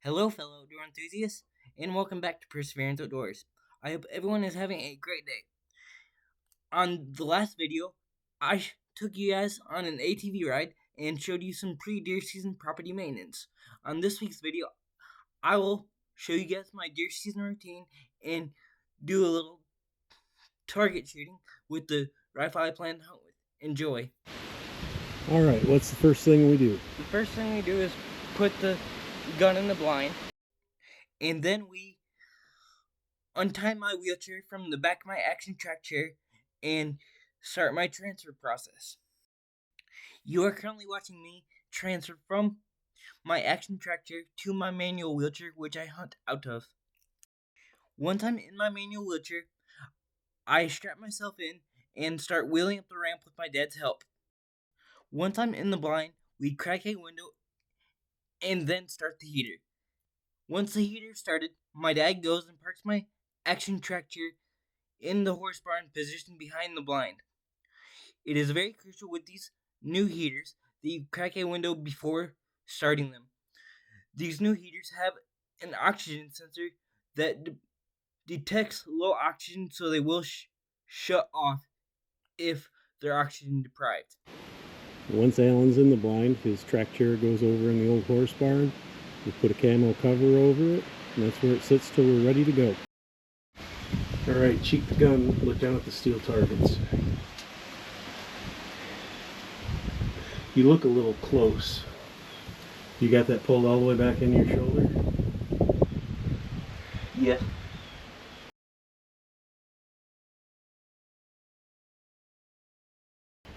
Hello, fellow outdoor enthusiasts, and welcome back to Perseverance Outdoors. I hope everyone is having a great day. On the last video, I took you guys on an ATV ride and showed you some pre-deer season property maintenance. On this week's video, I will show you guys my deer season routine and do a little target shooting with the rifle I plan to hunt with. Enjoy. All right, what's the first thing we do? The first thing we do is put the gun in the blind, and then we untie my wheelchair from the back of my action track chair and start my transfer process. You are currently watching me transfer from my action track chair to my manual wheelchair, which I hunt out of. Once I'm in my manual wheelchair, I strap myself in and start wheeling up the ramp with my dad's help. Once I'm in the blind, we crack a window and then start the heater. Once the heater started, my dad goes and parks my action track chair in the horse barn positioned behind the blind. It is very crucial with these new heaters that you crack a window before starting them. These new heaters have an oxygen sensor that detects low oxygen, so they will shut off if they're oxygen deprived. Once Alan's in the blind, his track chair goes over in the old horse barn. We put a camo cover over it, and that's where it sits till we're ready to go. All right, cheek the gun, look down at the steel targets. You look a little close. You got that pulled all the way back in your shoulder? Yes.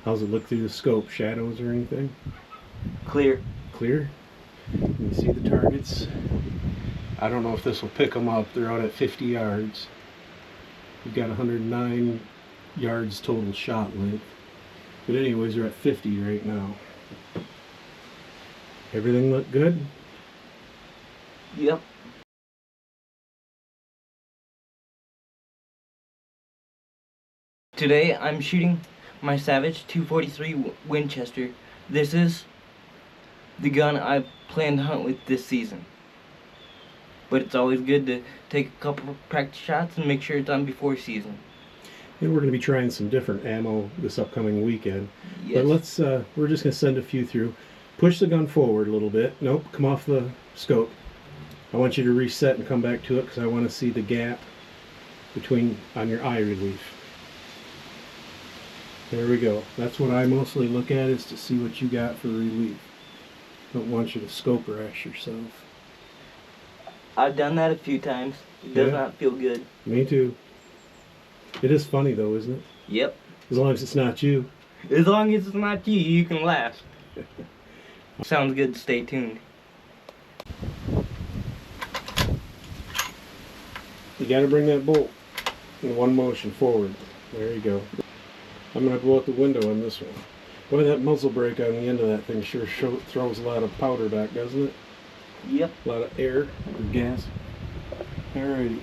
How's it look through the scope? Shadows or anything? Clear. Clear? You see the targets? I don't know if this will pick them up. They're out at 50 yards. We've got 109 yards total shot length. But anyways, they're at 50 right now. Everything look good? Yep. Today I'm shooting my Savage 243 Winchester. This is the gun I plan to hunt with this season. But it's always good to take a couple of practice shots and make sure it's on before season. And we're going to be trying some different ammo this upcoming weekend. Yes. But we're just going to send a few through. Push the gun forward a little bit. Nope, come off the scope. I want you to reset and come back to it because I want to see the gap on your eye relief. There we go. That's what I mostly look at, is to see what you got for relief. Don't want you to scope rash yourself. I've done that a few times. It does not feel good. Me too. It is funny though, isn't it? Yep. As long as it's not you. As long as it's not you, you can laugh. Sounds good. Stay tuned. You got to bring that bolt in one motion forward. There you go. I'm going to blow out the window on this one. Boy, that muzzle brake on the end of that thing sure throws a lot of powder back, doesn't it? Yep. A lot of air or gas. Alrighty.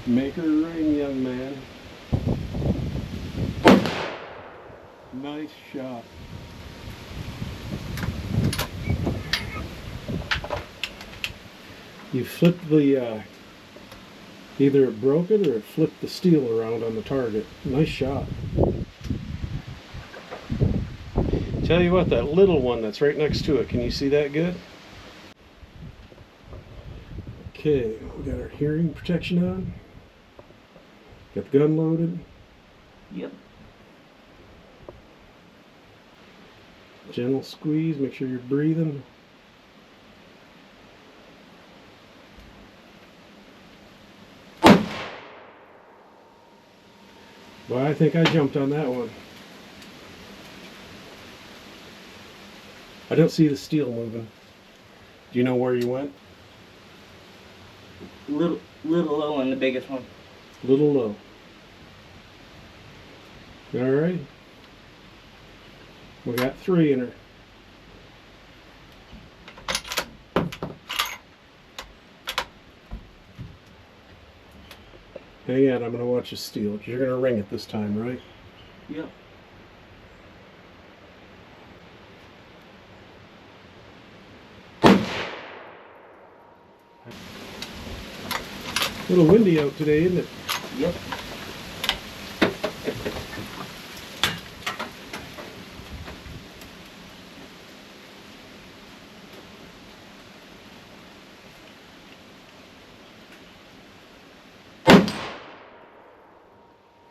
Make her ring, young man. Nice shot. You flipped the, either it broke it or it flipped the steel around on the target. Nice shot. Tell you what, that little one that's right next to it, can you see that good? Okay, we got our hearing protection on. Got the gun loaded. Yep. Gentle squeeze, make sure you're breathing. Well, I think I jumped on that one. I don't see the steel moving. Do you know where you went? Little low on the biggest one. A little low. Alright. We got 3 in her. Hang on, I'm going to watch the steel. You're going to ring it this time, right? Yep. A little windy out today, isn't it? Yep.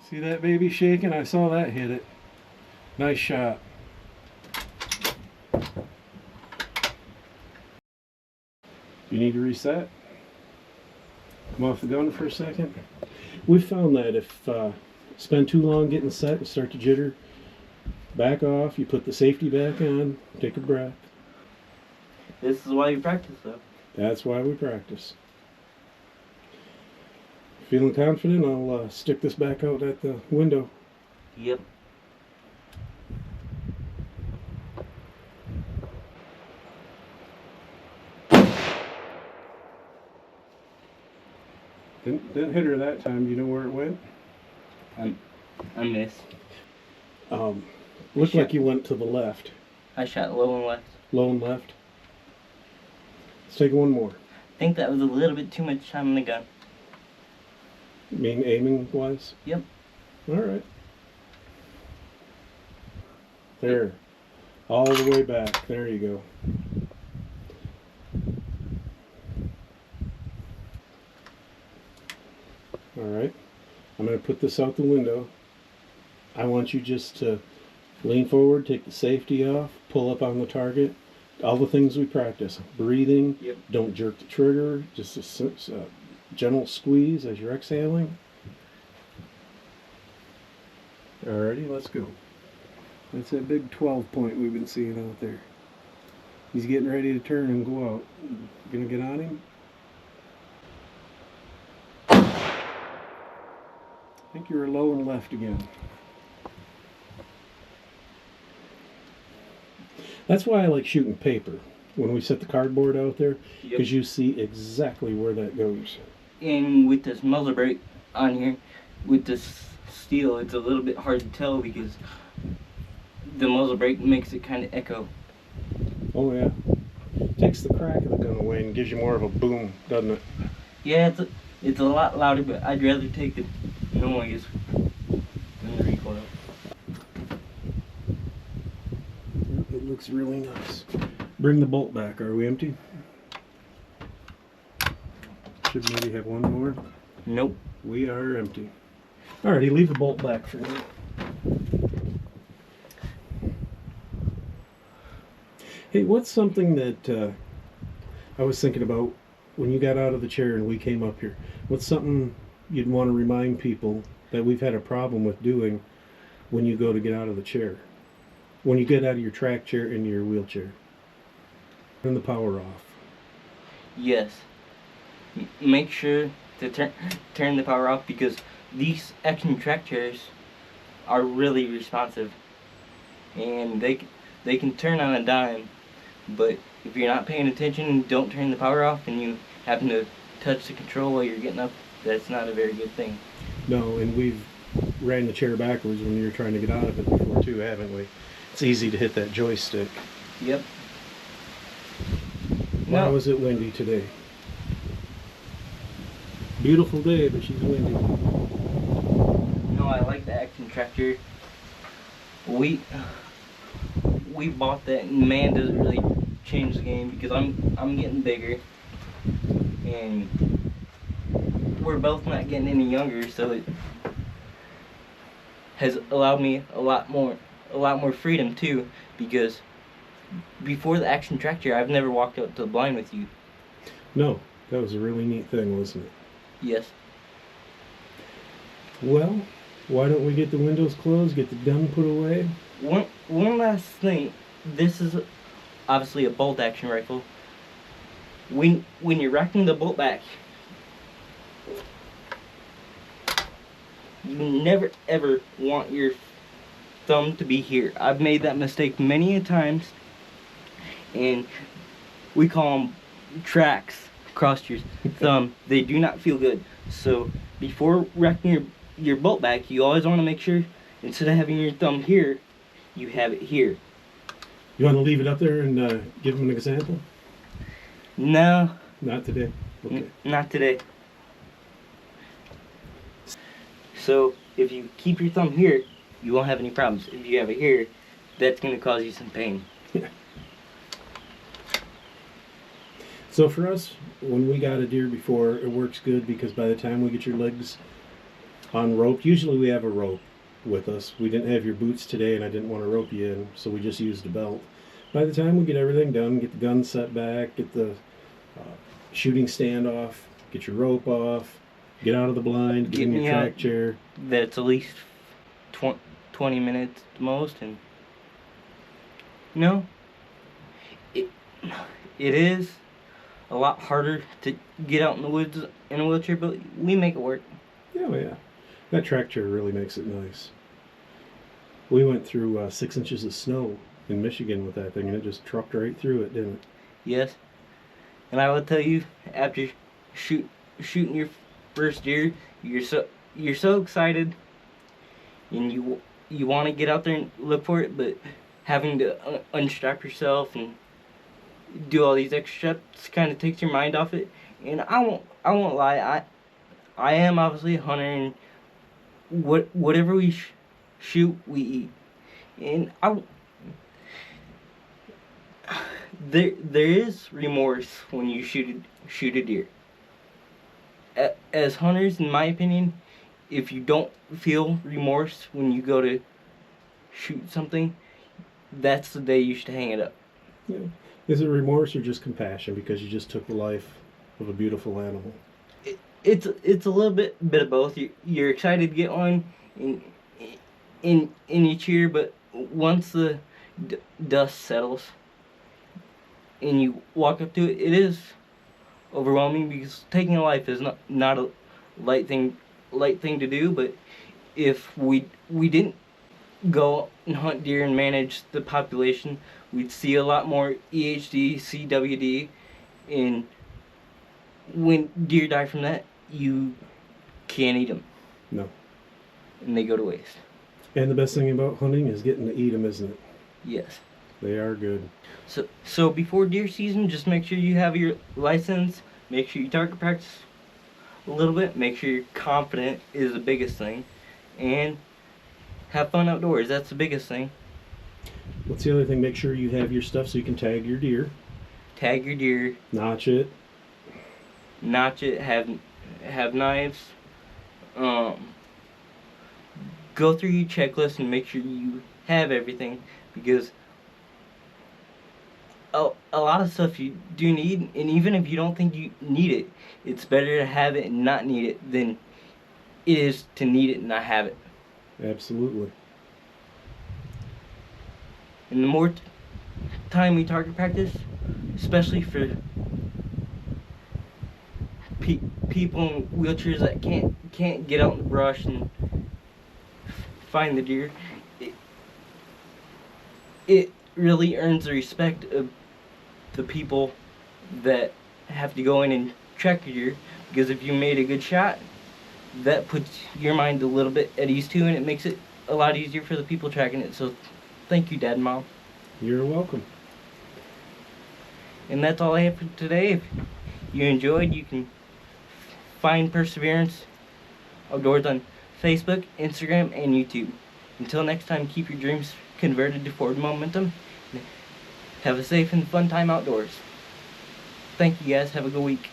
See that baby shaking? I saw that hit it. Nice shot. You need to reset? Come off the gun for a second. We found that if spend too long getting set and start to jitter, back off, you put the safety back on, take a breath. This is why you practice, though. That's why we practice. Feeling confident? I'll stick this back out at the window. Yep. Didn't hit her that time. Do you know where it went? I missed. Looked like you went to the left. I shot low and left. Low and left. Let's take one more. I think that was a little bit too much time on the gun. You mean aiming wise? Yep. Alright. There. All the way back. There you go. Alright. I'm going to put this out the window. I want you just to lean forward, take the safety off, pull up on the target. All the things we practice. Breathing. Yep. Don't jerk the trigger. Just a gentle squeeze as you're exhaling. Alrighty, let's go. That's that big 12 point we've been seeing out there. He's getting ready to turn and go out. Gonna get on him? I think you were low and left again. That's why I like shooting paper when we set the cardboard out there, because you see exactly where that goes. And with this muzzle brake on here, with this steel, it's a little bit hard to tell because the muzzle brake makes it kind of echo. Oh yeah. Takes the crack of the gun away and gives you more of a boom, doesn't it? Yeah, it's a lot louder, but I'd rather take the noise than the recoil. It looks really nice. Bring the bolt back. Are we empty? Should maybe have one more. Nope. We are empty. Alrighty, leave the bolt back for now. Hey, what's something that I was thinking about when you got out of the chair and we came up here? What's something you'd want to remind people that we've had a problem with doing when you go to get out of the chair? When you get out of your track chair into your wheelchair? Turn the power off. Yes. Make sure to turn the power off because these action track chairs are really responsive. And they can turn on a dime. But if you're not paying attention and don't turn the power off and you happen to touch the control while you're getting up, that's not a very good thing. No, and we've ran the chair backwards when you're trying to get out of it before too, haven't we? It's easy to hit that joystick. Yep. Why was it windy today? Beautiful day, but she's windy. No, I like the action tractor. We bought that, and man, does it really change the game because I'm getting bigger, and we're both not getting any younger, so it has allowed me a lot more freedom too. Because before the action tractor, I've never walked out to the blind with you. No, that was a really neat thing, wasn't it? Yes. Well, why don't we get the windows closed, get the gun put away? One last thing. This is obviously a bolt action rifle. When you're racking the bolt back, you never ever want your thumb to be here. I've made that mistake many a times, and we call them tracks across your thumb. They do not feel good. So before racking your bolt back, you always want to make sure instead of having your thumb here, you have it here. You want to leave it up there and give them an example? No. Not today. Okay. Not today. So if you keep your thumb here, you won't have any problems. If you have it here, that's going to cause you some pain. Yeah. So for us, when we got a deer before, it works good because by the time we get your legs on rope, usually we have a rope with us. We didn't have your boots today, and I didn't want to rope you in, so we just used a belt. By the time we get everything done, get the gun set back, get the shooting stand off, get your rope off, get out of the blind, get in your track chair. That's at least 20 minutes at most, and no, it is a lot harder to get out in the woods in a wheelchair, but we make it work. Yeah. That track chair really makes it nice. We went through 6 inches of snow in Michigan with that thing, and it just trucked right through it, didn't it? Yes. And I will tell you, after shooting your first deer, you're so excited, and you want to get out there and look for it, but having to unstrap yourself and do all these extra steps kind of takes your mind off it. And I won't lie, I am obviously a hunter, and whatever we shoot, we eat. And there is remorse when you shoot a deer. As hunters, in my opinion, if you don't feel remorse when you go to shoot something, that's the day you should hang it up. Yeah. Is it remorse or just compassion because you just took the life of a beautiful animal? It's a little bit of both. You're excited to get one in you cheer, but once the dust settles and you walk up to it, it is overwhelming because taking a life is not a light thing to do. But if we didn't go and hunt deer and manage the population, we'd see a lot more EHD, CWD, and when deer die from that, you can't eat them. No. And they go to waste. And the best thing about hunting is getting to eat them, isn't it? Yes. They are good. So before deer season, just make sure you have your license, make sure you target practice a little bit, make sure you're confident is the biggest thing, and have fun outdoors. That's the biggest thing. What's the other thing? Make sure you have your stuff so you can tag your deer. Tag your deer. Notch it. Have knives. Go through your checklist and make sure you have everything, because a lot of stuff you do need, and even if you don't think you need it, it's better to have it and not need it than it is to need it and not have it. Absolutely. And the more time we target practice, especially for people in wheelchairs that can't get out in the brush and find the deer, it really earns the respect of the people that have to go in and track your deer, because if you made a good shot, that puts your mind a little bit at ease too, and it makes it a lot easier for the people tracking it. So thank you, Dad and Mom. You're welcome. And that's all I have for today. If you enjoyed, you can find Perseverance Outdoors on Facebook, Instagram, and YouTube. Until next time, keep your dreams converted to forward momentum. Have a safe and fun time outdoors. Thank you guys. Have a good week.